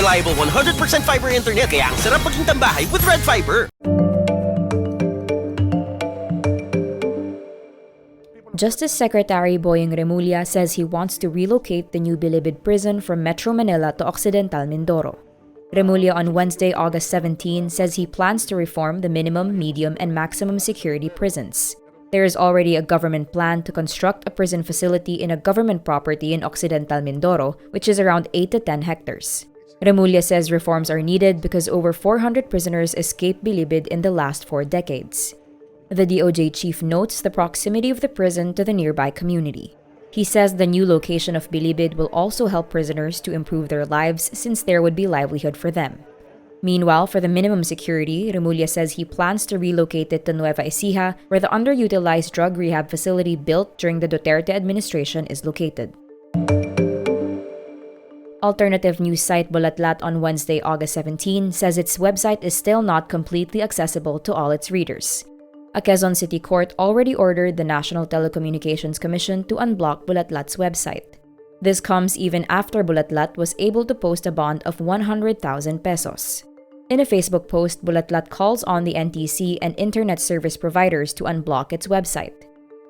reliable 100% fiber internet kaya ang sarap maging tambahay with Red Fiber. Justice Secretary Boyeng Remulla says he wants to relocate the new Bilibid prison from Metro Manila to Occidental Mindoro. Remulla on Wednesday, August 17, says he plans to reform the minimum, medium, and maximum security prisons. There is already a government plan to construct a prison facility in a government property in Occidental Mindoro, which is around 8 to 10 hectares. Remulla says reforms are needed because over 400 prisoners escaped Bilibid in the last 4 decades. The DOJ chief notes the proximity of the prison to the nearby community. He says the new location of Bilibid will also help prisoners to improve their lives since there would be livelihood for them. Meanwhile, for the minimum security, Remulla says he plans to relocate it to Nueva Ecija, where the underutilized drug rehab facility built during the Duterte administration is located. Alternative news site Bulatlat on Wednesday, August 17, says its website is still not completely accessible to all its readers. A Quezon City court already ordered the National Telecommunications Commission to unblock Bulatlat's website. This comes even after Bulatlat was able to post a bond of 100,000 pesos. In a Facebook post, Bulatlat calls on the NTC and internet service providers to unblock its website.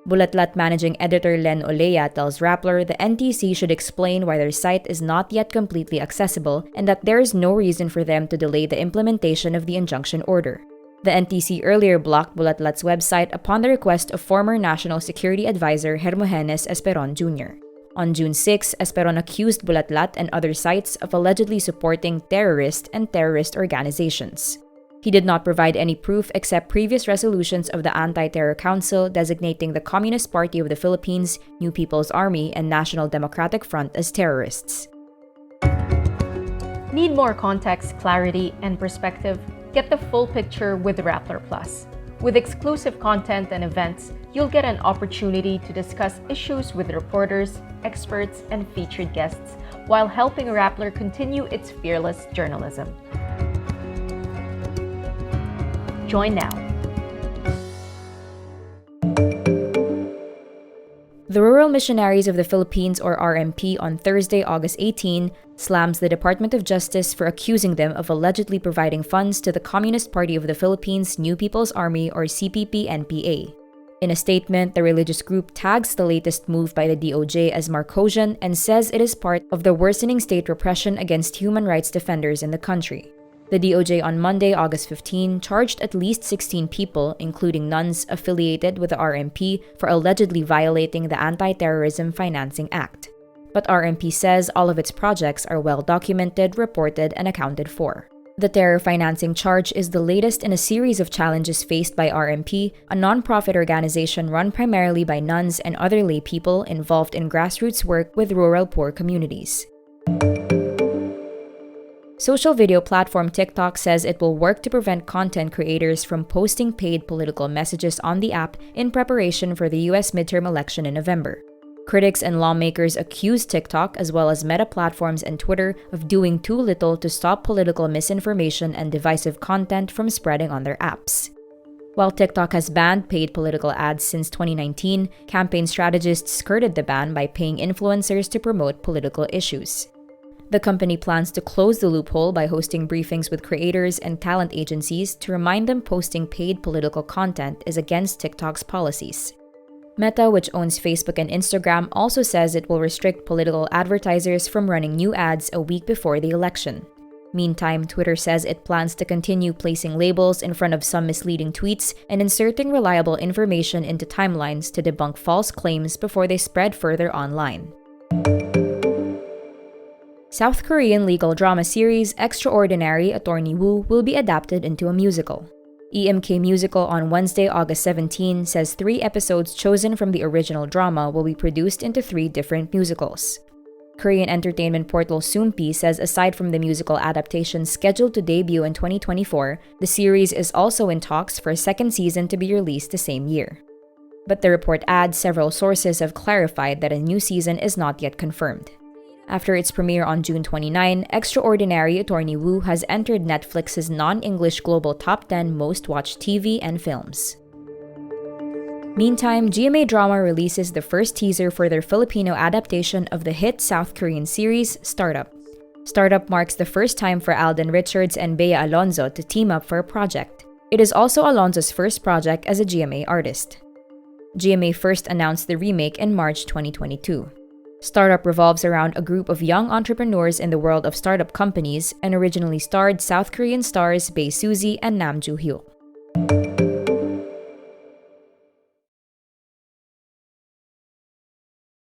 Bulatlat managing editor Len Olea tells Rappler the NTC should explain why their site is not yet completely accessible and that there is no reason for them to delay the implementation of the injunction order. The NTC earlier blocked Bulatlat's website upon the request of former National Security Advisor Hermogenes Esperon Jr. On June 6, Esperon accused Bulatlat and other sites of allegedly supporting terrorists and terrorist organizations. He did not provide any proof except previous resolutions of the Anti-Terror Council designating the Communist Party of the Philippines, New People's Army, and National Democratic Front as terrorists. Need more context, clarity, and perspective? Get the full picture with Rappler Plus. With exclusive content and events, you'll get an opportunity to discuss issues with reporters, experts, and featured guests while helping Rappler continue its fearless journalism. Join now. The Rural Missionaries of the Philippines, or RMP, on Thursday, August 18, slams the Department of Justice for accusing them of allegedly providing funds to the Communist Party of the Philippines, New People's Army, or CPP-NPA. In a statement, the religious group tags the latest move by the DOJ as Marcosian and says it is part of the worsening state repression against human rights defenders in the country. The DOJ on Monday, August 15, charged at least 16 people, including nuns affiliated with the RMP, for allegedly violating the Anti-Terrorism Financing Act. But RMP says all of its projects are well documented, reported, and accounted for. The terror financing charge is the latest in a series of challenges faced by RMP, a non-profit organization run primarily by nuns and other lay people involved in grassroots work with rural poor communities. Social video platform TikTok says it will work to prevent content creators from posting paid political messages on the app in preparation for the US midterm election in November. Critics and lawmakers accuse TikTok, as well as Meta platforms and Twitter, of doing too little to stop political misinformation and divisive content from spreading on their apps. While TikTok has banned paid political ads since 2019, campaign strategists skirted the ban by paying influencers to promote political issues. The company plans to close the loophole by hosting briefings with creators and talent agencies to remind them posting paid political content is against TikTok's policies. Meta, which owns Facebook and Instagram, also says it will restrict political advertisers from running new ads a week before the election. Meantime, Twitter says it plans to continue placing labels in front of some misleading tweets and inserting reliable information into timelines to debunk false claims before they spread further online. South Korean legal drama series Extraordinary Attorney Woo will be adapted into a musical. EMK Musical on Wednesday, August 17 says 3 episodes chosen from the original drama will be produced into 3 different musicals. Korean entertainment portal Soompi says aside from the musical adaptation scheduled to debut in 2024, the series is also in talks for a second season to be released the same year. But the report adds several sources have clarified that a new season is not yet confirmed. After its premiere on June 29, Extraordinary Attorney Woo has entered Netflix's non-English global top 10 most-watched TV and films. Meantime, GMA Drama releases the first teaser for their Filipino adaptation of the hit South Korean series, Startup. Startup marks the first time for Alden Richards and Bea Alonzo to team up for a project. It is also Alonzo's first project as a GMA artist. GMA first announced the remake in March 2022. Startup revolves around a group of young entrepreneurs in the world of startup companies and originally starred South Korean stars Bae Suzy and Nam Joo Hyuk.